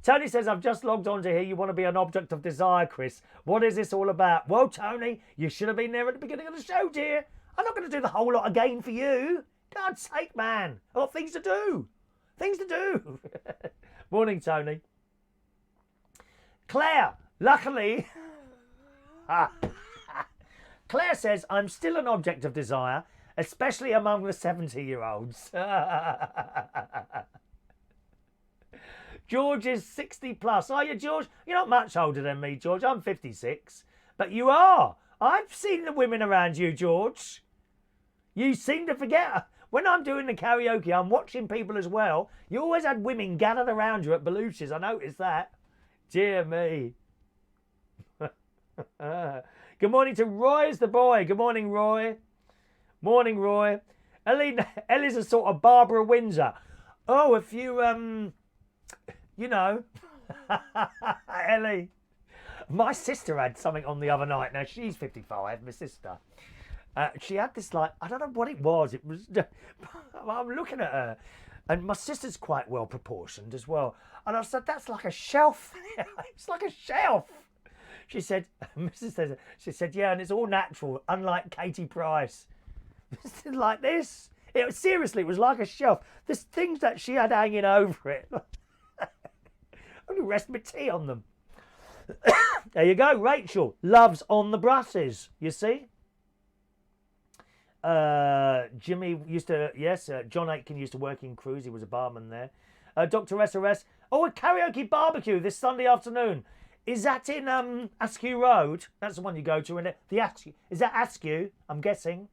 Tony says, I've just logged on to hear you want to be an object of desire, Chris. What is this all about? Well, Tony, you should have been there at the beginning of the show, dear. I'm not going to do the whole lot again for you. God's sake, man. I've got things to do. Things to do. Morning, Tony. Claire, luckily... Claire says, I'm still an object of desire, especially among the 70-year-olds. George is 60 plus. Are you, George? You're not much older than me, George. I'm 56. But you are. I've seen the women around you, George. You seem to forget. When I'm doing the karaoke, I'm watching people as well. You always had women gathered around you at Belushi's. I noticed that. Dear me. Good morning to Roy's the boy. Good morning, Roy. Morning, Roy. Ellie's a sort of Barbara Windsor. Oh, if you, you know. Ellie. My sister had something on the other night. Now, she's 55, my sister. She had this, like, I don't know what it was. It was, I'm looking at her. And my sister's quite well proportioned as well. And I said, that's like a shelf. It's like a shelf. She said, she said, yeah, and it's all natural, unlike Katie Price. Like this. Seriously, it was like a shelf. There's things that she had hanging over it. Only rest my tea on them. There you go. Rachel loves on the buses, you see. Jimmy used to, yes, John Aitken used to work in Cruise. He was a barman there. Dr. SRS. Oh, a karaoke barbecue this Sunday afternoon. Is that in Askew Road? That's the one you go to, isn't it? The Askew. Is that Askew? I'm guessing.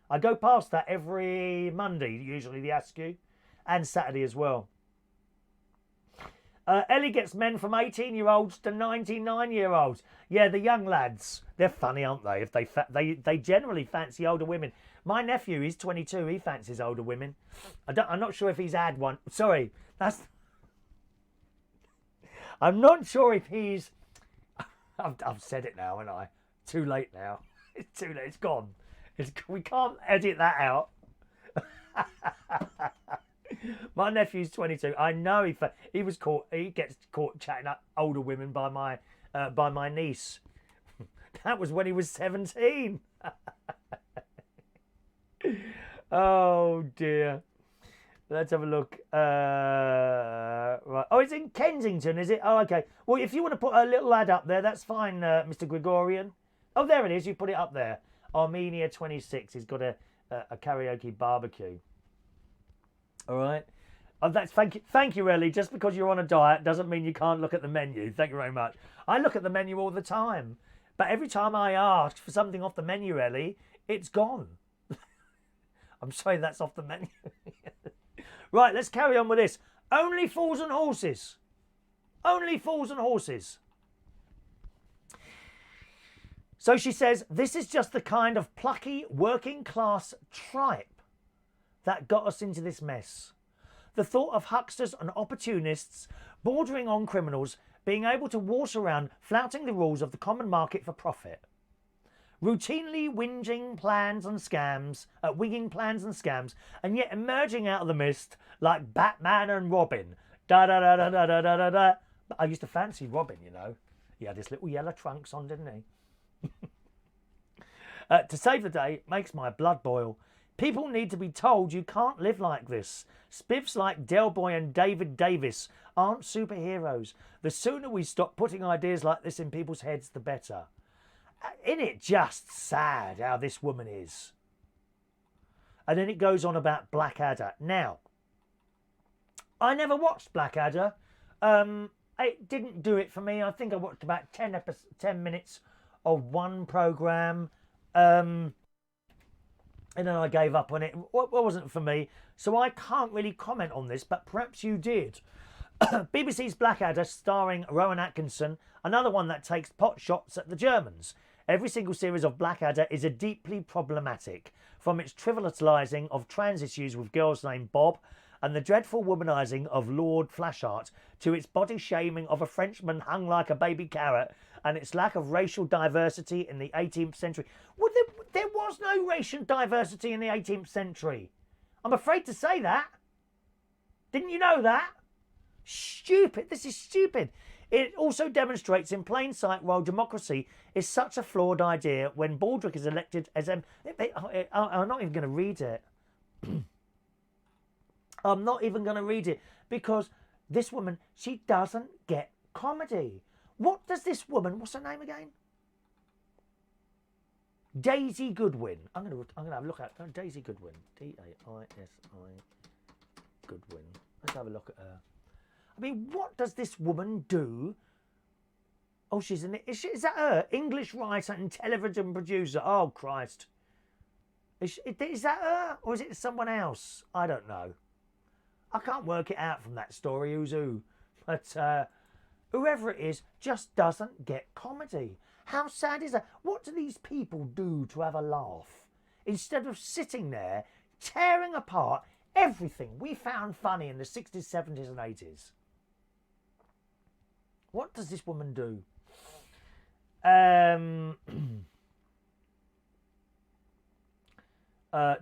I go past that every Monday, usually the Askew, and Saturday as well. Ellie gets men from 18-year-olds to 99-year-olds. Yeah, the young lads. They're funny, aren't they? If they generally fancy older women. My nephew, he's 22. He fancies older women. I'm not sure if he's had one. Sorry, I'm not sure if he's... I've said it now, haven't I? Too late now. It's too late. It's gone. We can't edit that out. My nephew's 22. I know he was caught. He gets caught chatting up older women by my niece. That was when he was 17. Oh dear. Let's have a look. Right. Oh, it's in Kensington, is it? Oh, okay. Well, if you want to put a little ad up there, that's fine, Mr. Gregorian. Oh, there it is. You put it up there. Armenia 26. He's got a karaoke barbecue. All right. Oh, thank you, Ellie. Just because you're on a diet doesn't mean you can't look at the menu. Thank you very much. I look at the menu all the time, but every time I ask for something off the menu, Ellie, it's gone. I'm sorry, that's off the menu. Right, let's carry on with this. Only Fools and Horses. Only Fools and Horses. So she says, this is just the kind of plucky working class tripe that got us into this mess. The thought of hucksters and opportunists bordering on criminals being able to waltz around flouting the rules of the common market for profit. Routinely winging plans and scams, and yet emerging out of the mist like Batman and Robin. Da da da da da da da da da. I used to fancy Robin, you know. He had his little yellow trunks on, didn't he? To save the day makes my blood boil. People need to be told you can't live like this. Spiffs like Del Boy and David Davis aren't superheroes. The sooner we stop putting ideas like this in people's heads, the better. Isn't it just sad how this woman is? And then it goes on about Blackadder. Now, I never watched Blackadder. It didn't do it for me. I think I watched about 10 minutes of one programme. And then I gave up on it. It wasn't for me. So I can't really comment on this, but perhaps you did. BBC's Blackadder, starring Rowan Atkinson, another one that takes pot shots at the Germans. Every single series of Blackadder is a deeply problematic, from its trivialising of trans issues with girls named Bob and the dreadful womanising of Lord Flashheart to its body shaming of a Frenchman hung like a baby carrot and its lack of racial diversity in the 18th century. Well, there was no racial diversity in the 18th century. I'm afraid to say that. Didn't you know that? Stupid. This is stupid. It also demonstrates in plain sight why democracy is such a flawed idea when Baldrick is elected as I'm not even going to read it. I'm not even going to read it because this woman, she doesn't get comedy. What does this woman, what's her name again? Daisy Goodwin. I'm going to have a look at Daisy Goodwin. D-A-I-S-I Goodwin. Let's have a look at her. I mean, what does this woman do? Oh, is that her? English writer and television producer. Oh, Christ. Is that her? Or is it someone else? I don't know. I can't work it out from that story, who's who. But whoever it is just doesn't get comedy. How sad is that? What do these people do to have a laugh? Instead of sitting there tearing apart everything we found funny in the 60s, 70s and 80s. What does this woman do?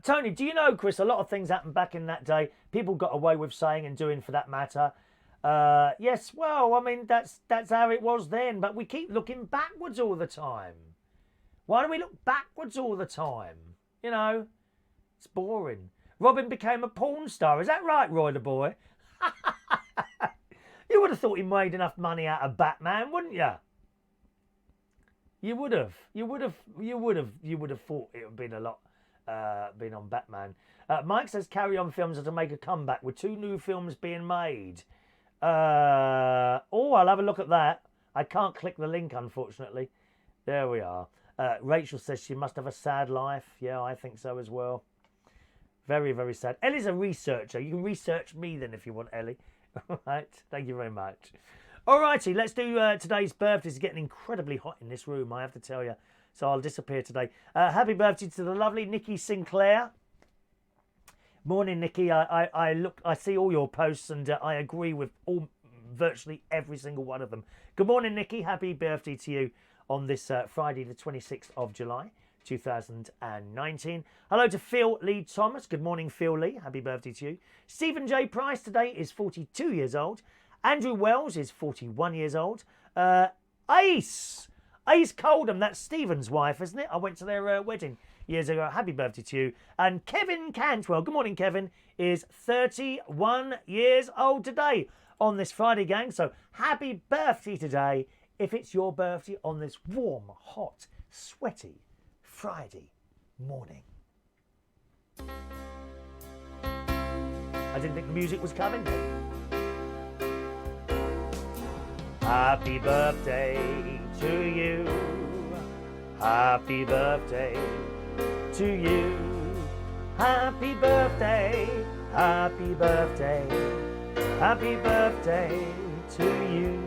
Tony, do you know, Chris, a lot of things happened back in that day. People got away with saying and doing for that matter. Yes, well, I mean, that's how it was then. But we keep looking backwards all the time. Why do we look backwards all the time? You know, it's boring. Robin became a porn star. Is that right, Roy the boy? You would have thought he made enough money out of Batman, wouldn't you? You would have thought it would have been a lot, been on Batman. Mike says Carry On films are to make a comeback with 2 new films being made. I'll have a look at that. I can't click the link, unfortunately. There we are. Rachel says she must have a sad life. Yeah, I think so as well. Very, very sad. Ellie's a researcher. You can research me then if you want, Ellie. All right. Thank you very much. All righty. Let's do today's birthdays. It's getting incredibly hot in this room, I have to tell you. So I'll disappear today. Happy birthday to the lovely Nikki Sinclair. Morning, Nikki. I see all your posts and I agree with virtually every single one of them. Good morning, Nikki. Happy birthday to you on this Friday, the 26th of July, 2019. Hello to Phil Lee Thomas. Good morning, Phil Lee. Happy birthday to you. Stephen J. Price today is 42 years old. Andrew Wells is 41 years old. Ayse Coldham, that's Stephen's wife, isn't it? I went to their wedding years ago. Happy birthday to you. And Kevin Cantwell, good morning, Kevin, is 31 years old today on this Friday, gang. So happy birthday today if it's your birthday on this warm, hot, sweaty Friday morning. I didn't think the music was coming. Happy birthday to you. Happy birthday to you. Happy birthday. Happy birthday. Happy birthday to you.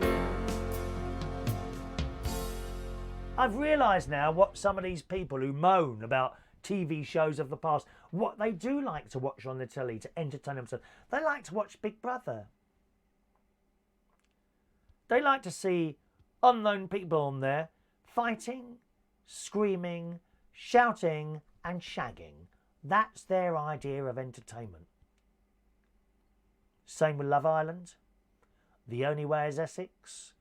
I've realised now what some of these people who moan about TV shows of the past, what they do like to watch on the telly to entertain themselves. They like to watch Big Brother. They like to see unknown people on there fighting, screaming, shouting and shagging. That's their idea of entertainment. Same with Love Island, The Only Way is Essex,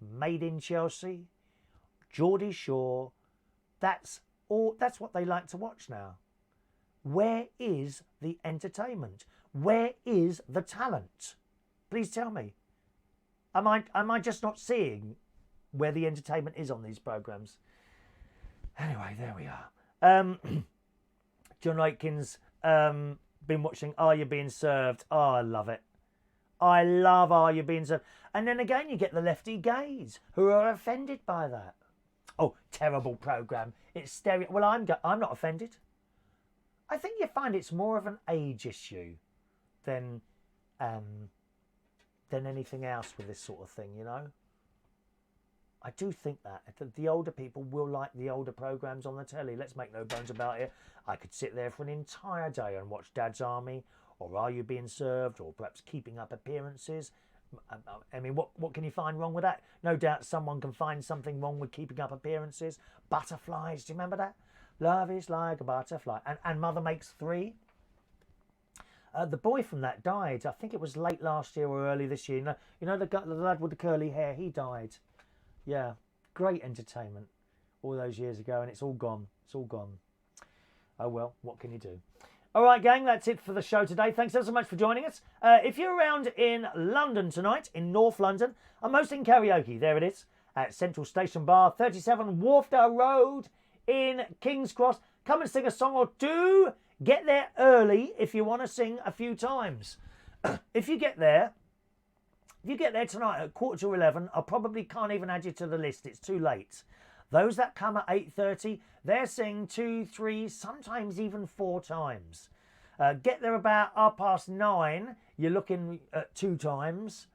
Made in Chelsea, Geordie Shore. That's what they like to watch now. Where is the entertainment? Where is the talent? Please tell me. Am I just not seeing where the entertainment is on these programmes? Anyway, there we are. John Aikens, been watching Are You Being Served? Oh, I love it. I love Are You Being Served? And then again, you get the lefty gays who are offended by that. Oh, terrible programme. It's stereo. Well, I'm not offended. I think you find it's more of an age issue than anything else with this sort of thing, you know. I do think that the older people will like the older programmes on the telly. Let's make no bones about it. I could sit there for an entire day and watch Dad's Army, or Are You Being Served, or perhaps Keeping Up Appearances. I mean, what can you find wrong with that? No doubt someone can find something wrong with Keeping Up Appearances. Butterflies, do you remember that? Love is like a butterfly. And Mother Makes Three. The boy from that died. I think it was late last year or early this year. You know the lad with the curly hair? He died. Yeah, great entertainment all those years ago, and it's all gone. It's all gone. Oh well, what can you do? All right, gang, that's it for the show today. Thanks so much for joining us. If you're around in London tonight, in North London, I'm hosting Karaoke. There it is, at Central Station Bar, 37 Wharfdale Road in King's Cross. Come and sing a song or two. Get there early if you want to sing a few times. If you get there tonight at 11:15, I probably can't even add you to the list. It's too late. Those that come at 8:30, they're singing 2, 3, sometimes even 4 times. Get there about 9:30, you're looking at 2 times.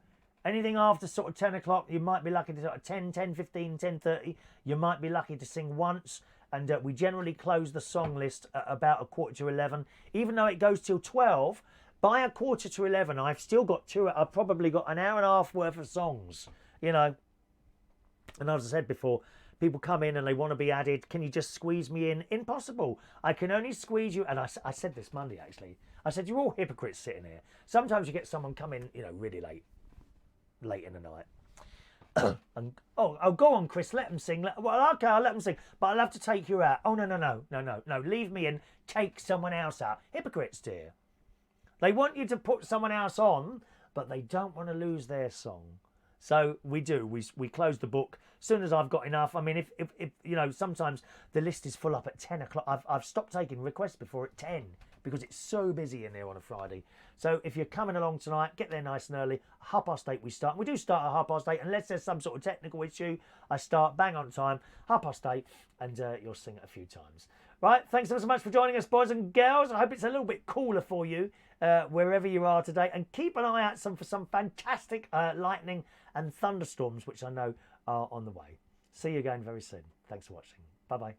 Anything after sort of 10 o'clock, you might be lucky to sort of 10, 10:15, 10:30, you might be lucky to sing once. And we generally close the song list at about 11:15, even though it goes till 12. By 11:15, I've probably got an hour and a half worth of songs, you know. And as I said before, people come in and they want to be added. Can you just squeeze me in? Impossible. I can only squeeze you. And I said this Monday, actually. I said, you're all hypocrites sitting here. Sometimes you get someone come in, you know, really late in the night. And oh, go on, Chris, let them sing. Well, okay, I'll let them sing, but I'll have to take you out. Oh, no, leave me and take someone else out. Hypocrites, dear. They want you to put someone else on, but they don't want to lose their song. So we do. We close the book as soon as I've got enough. I mean, if you know, sometimes the list is full up at 10 o'clock. I've stopped taking requests before at 10 because it's so busy in there on a Friday. So if you're coming along tonight, get there nice and early. 8:30 we start. We do start at 8:30 unless there's some sort of technical issue. I start bang on time, 8:30, and you'll sing it a few times. Right, thanks ever so much for joining us, boys and girls. I hope it's a little bit cooler for you wherever you are today. And keep an eye out for some fantastic lightning and thunderstorms, which I know are on the way. See you again very soon. Thanks for watching. Bye-bye.